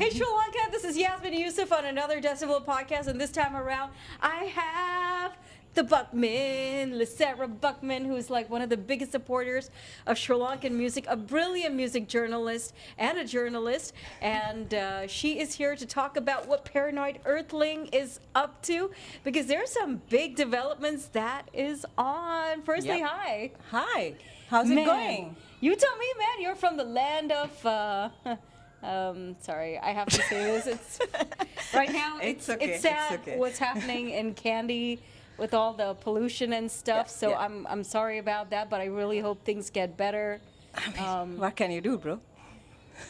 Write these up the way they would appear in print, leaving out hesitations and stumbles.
Hey Sri Lanka, this is Yasmin Yusuf on another Decibel podcast, and this time around I have the Buckman, Lysera Buckman, who's like one of the biggest supporters of Sri Lankan music, a brilliant music journalist and a journalist, and she is here to talk about what Paranoid Earthling is up to, because there's some big developments that is on. Firstly, Yep. hi. Hi, how's it Man, going? You tell me, man. You're from the land of. Sorry, I have to say this. It's right now. It's okay, It's it's sad okay. what's happening in Kandy with all the pollution and stuff. Yeah, So yeah. I'm sorry about that, but I really hope things get better. What can you do, bro?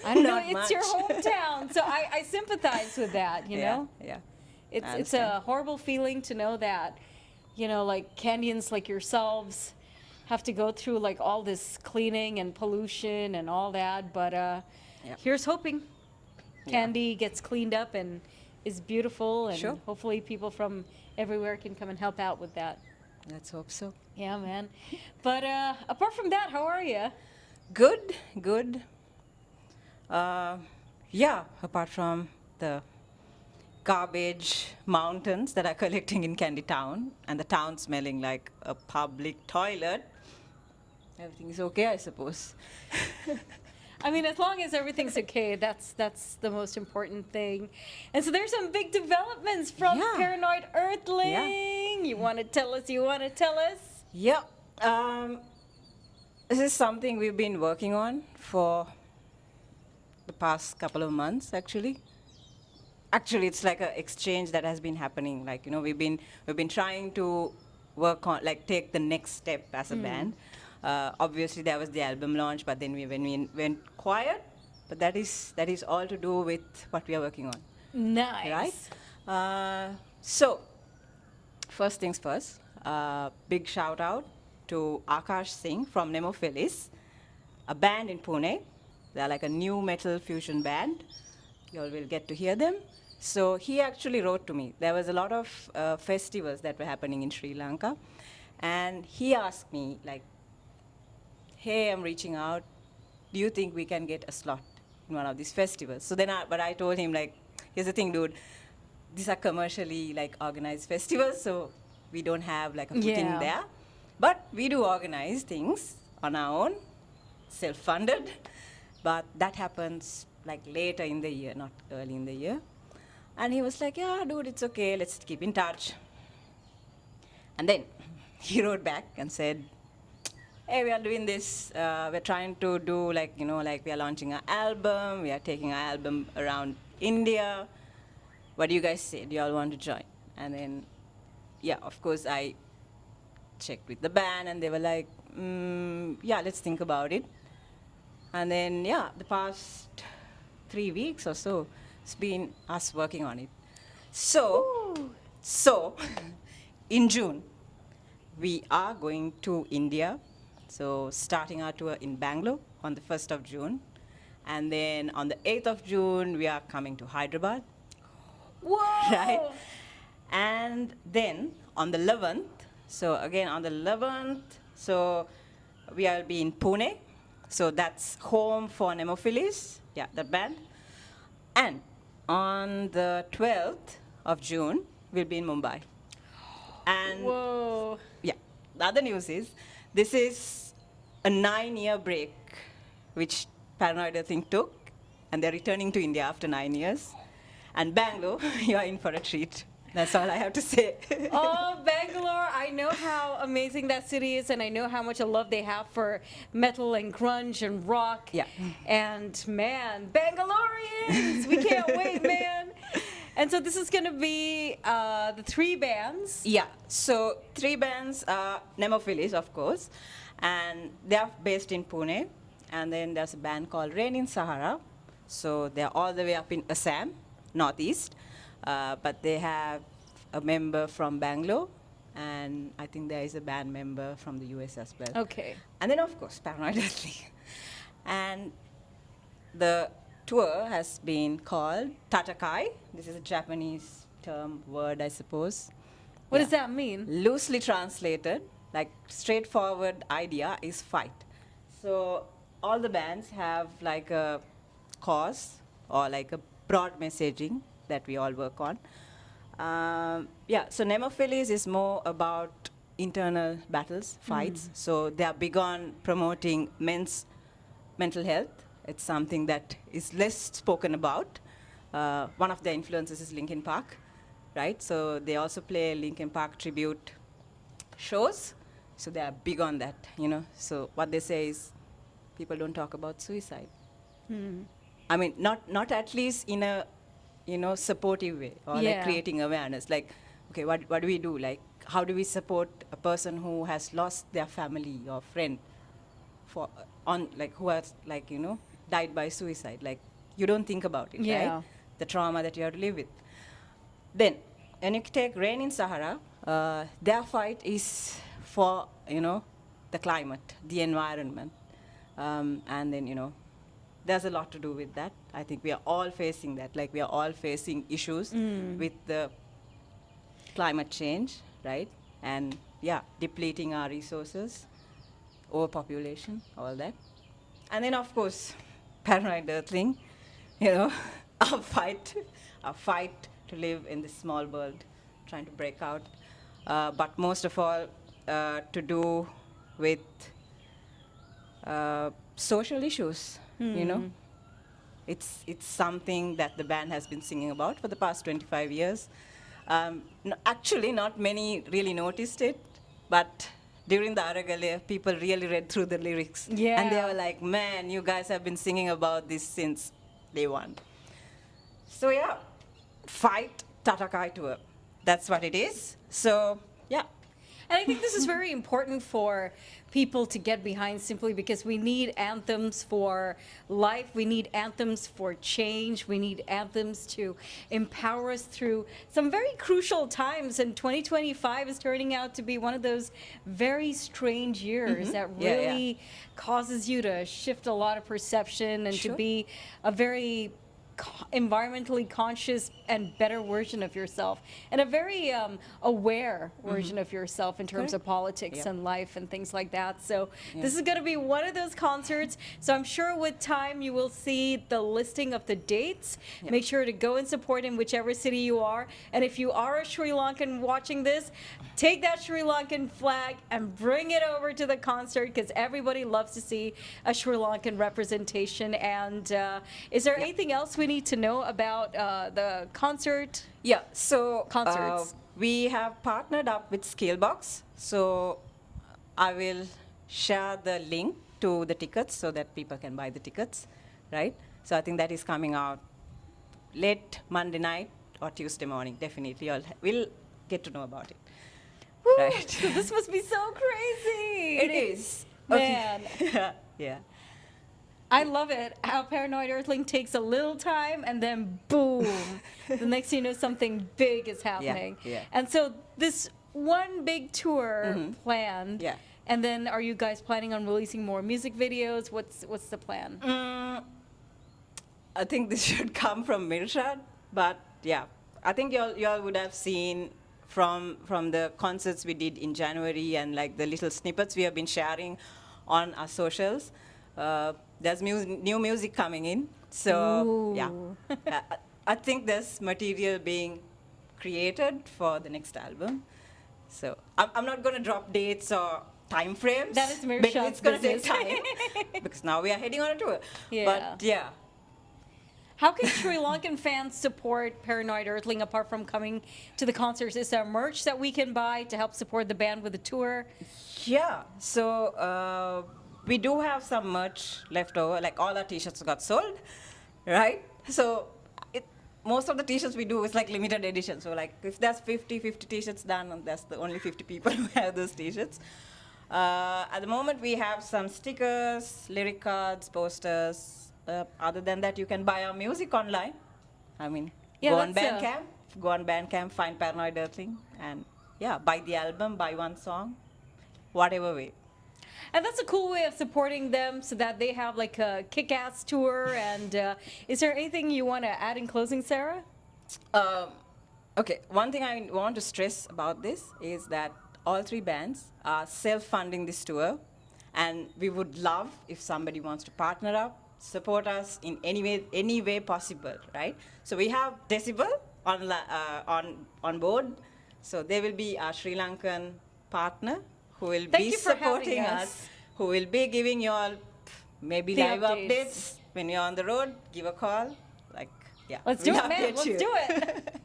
I don't know. Not It's your much. hometown, so I sympathize with that. You know, Yeah. it's I it's a understand. horrible feeling to know that, like Kandians like yourselves have to go through like all this cleaning and pollution and all that. But Yep. here's hoping Yeah. Kandy gets cleaned up and is beautiful, and Sure. hopefully people from everywhere can come and help out with that. Let's hope so. Yeah, man. But apart from that, how are you? Good, good. Yeah, apart from the garbage mountains that are collecting in Candy Town and the town smelling like a public toilet, everything is okay, I suppose. I mean, as long as everything's okay, that's the most important thing. And so there's some big developments from Yeah. Paranoid Earthling. You want to tell us? Yeah. This is something we've been working on for the past couple of months, actually. Actually, it's like an exchange that has been happening. Like, we've been trying to work on, like, take the next step as a band. Obviously, there was the album launch, but then when we went quiet. But that is all to do with what we are working on. Nice. Right? So, first things first, big shout out to Akash Singh from Nemophilis, a band in Pune. They're like a new metal fusion band. You all will get to hear them. So he actually wrote to me. There was a lot of festivals that were happening in Sri Lanka. And he asked me, like, hey, I'm reaching out. Do you think we can get a slot in one of these festivals? So then, but I told him, like, here's the thing, dude. These are commercially, like, organized festivals, so we don't have, like, a footing Yeah. there. But we do organize things on our own, self-funded. But that happens, like, later in the year, not early in the year. And he was like, yeah, dude, it's okay. Let's keep in touch. And then he wrote back and said, hey, we are doing this. We're trying to do, like, like we are launching our album. We are taking our album around India. What do you guys say? Do you all want to join? And then, yeah, of course, I checked with the band, and they were like, yeah, let's think about it. And then, yeah, the past 3 weeks or so, it's been us working on it. So in June, we are going to India. So starting our tour in Bangalore on the 1st of June. And then on the 8th of June, we are coming to Hyderabad. Whoa! Right? And then on the 11th, so again on the 11th, so we will be in Pune. So that's home for Nemophilis, yeah, that band. And on the 12th of June, we'll be in Mumbai. And Whoa! yeah, the other news is, this is a 9-year break, which Paranoid Earthling took, and they're returning to India after 9 years. And Bangalore, you are in for a treat. That's all I have to say. Oh, Bangalore, I know how amazing that city is, and I know how much a love they have for metal and grunge and rock. Yeah. And man, Bangaloreans, we can't wait, man. And so this is going to be the 3 bands. Yeah, so 3 bands are Nemophilis, of course, and they are based in Pune. And then there's a band called Rain in Sahara. So they're all the way up in Assam, northeast. But they have a member from Bangalore, and I think there is a band member from the US as well. Okay. And then, of course, Paranoid Earthling. And the tour has been called Tatakai. This is a Japanese term, word, I suppose. What Yeah. does that mean? Loosely translated, like straightforward idea is fight. So all the bands have like a cause or like a broad messaging that we all work on. Yeah, so Nemophilis is more about internal battles, fights. So they are big on promoting men's mental health. It's something that is less spoken about. One of their influences is Linkin Park, right? So they also play Linkin Park tribute shows. So they are big on that, you know. So what they say is, people don't talk about suicide. I mean, not at least in a, you know, supportive way or like Yeah. creating awareness. Like, okay, what do we do? Like, how do we support a person who has lost their family or friend for on like who has like, you know, died by suicide? Like, you don't think about it, Yeah. right? The trauma that you have to live with. Then, when you take Rain in Sahara, their fight is for, you know, the climate, the environment, and then, you know, there's a lot to do with that. I think we are all facing that. Like, we are all facing issues with the climate change, right? And yeah, depleting our resources, overpopulation, all that. And then, of course, paranoid earthling, you know, our fight to live in this small world, trying to break out. But most of all, to do with social issues, you know. It's something that the band has been singing about for the past 25 years. Actually, not many really noticed it, but during the Aragale, people really read through the lyrics. Yeah. And they were like, man, you guys have been singing about this since day one. So yeah, fight Tatakai tour. That's what it is. So yeah. And I think this is very important for people to get behind, simply because we need anthems for life. We need anthems for change. We need anthems to empower us through some very crucial times. And 2025 is turning out to be one of those very strange years that Yeah, really causes you to shift a lot of perception and to Sure. be a very environmentally conscious and better version of yourself, and a very aware version of yourself in terms of politics Yeah. and life and things like that. So this is going to be one of those concerts. So I'm sure with time you will see the listing of the dates. Make sure to go and support in whichever city you are. And if you are a Sri Lankan watching this, take that Sri Lankan flag and bring it over to the concert, because everybody loves to see a Sri Lankan representation. And is there anything else we need to know about the concert? Yeah, so Concerts. we have partnered up with Scalebox. So I will share the link to the tickets so that people can buy the tickets, right? So I think that is coming out late Monday night or Tuesday morning. Definitely, we'll get to know about it. Woo! Right. So this must be so crazy. It is. Man. Yeah. I love it how Paranoid Earthling takes a little time and then boom, the next thing you know, something big is happening. yeah. And so this one big tour planned. Yeah. And then are you guys planning on releasing more music videos? What's the plan? I think this should come from Mirshad, but yeah, I think y'all would have seen from the concerts we did in January and like the little snippets we have been sharing on our socials. There's new music coming in, so yeah, I think there's material being created for the next album. So I'm not going to drop dates or time frames. That is because Mirshad's it's going to take business. time because now we are heading on a tour. Yeah. But yeah. How can Sri Lankan fans support Paranoid Earthling apart from coming to the concerts? Is there merch that we can buy to help support the band with the tour? Yeah, so we do have some merch left over. Like all our t-shirts got sold, right? So most of the t-shirts we do is like limited edition. So like if there's 50 t-shirts done, and that's the only 50 people who have those t-shirts. At the moment we have some stickers, lyric cards, posters. Other than that, you can buy our music online. I mean, go on Bandcamp, find Paranoid Earthling, and yeah, buy the album, buy one song, whatever way. And that's a cool way of supporting them so that they have like a kick-ass tour. And is there anything you want to add in closing, Sarah? Okay, one thing I want to stress about this is that all three bands are self-funding this tour, and we would love if somebody wants to partner up, support us in any way possible, right? So we have Decibel on board. So they will be our Sri Lankan partner who will Thank be you for having supporting us. us, who will be giving you all maybe The live updates. updates when you're on the road. Give a call, like yeah. Let's do we'll it, man. update Let's you. do it.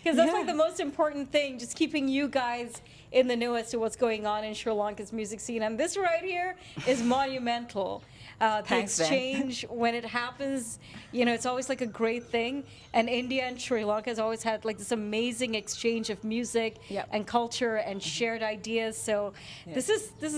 Because that's like Yeah. the most important thing, just keeping you guys in the know as to what's going on in Sri Lanka's music scene. And this right here is monumental. The Thanks, man. exchange, when it happens, you know, it's always like a great thing. And India and Sri Lanka has always had like this amazing exchange of music Yep. and culture and shared ideas. So Yeah. this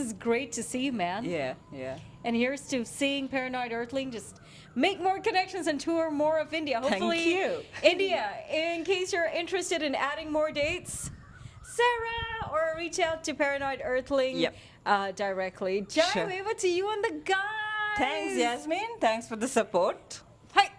is great to see, man. Yeah, yeah. And here's to seeing Paranoid Earthling just make more connections and tour more of India. Thank Hopefully, you. India, in case you're interested in adding more dates, Sarah, or reach out to Paranoid Earthling Yep. directly. Jai, Sure. over to you and the guys. Thanks, Yasmin. Thanks for the support. Hi.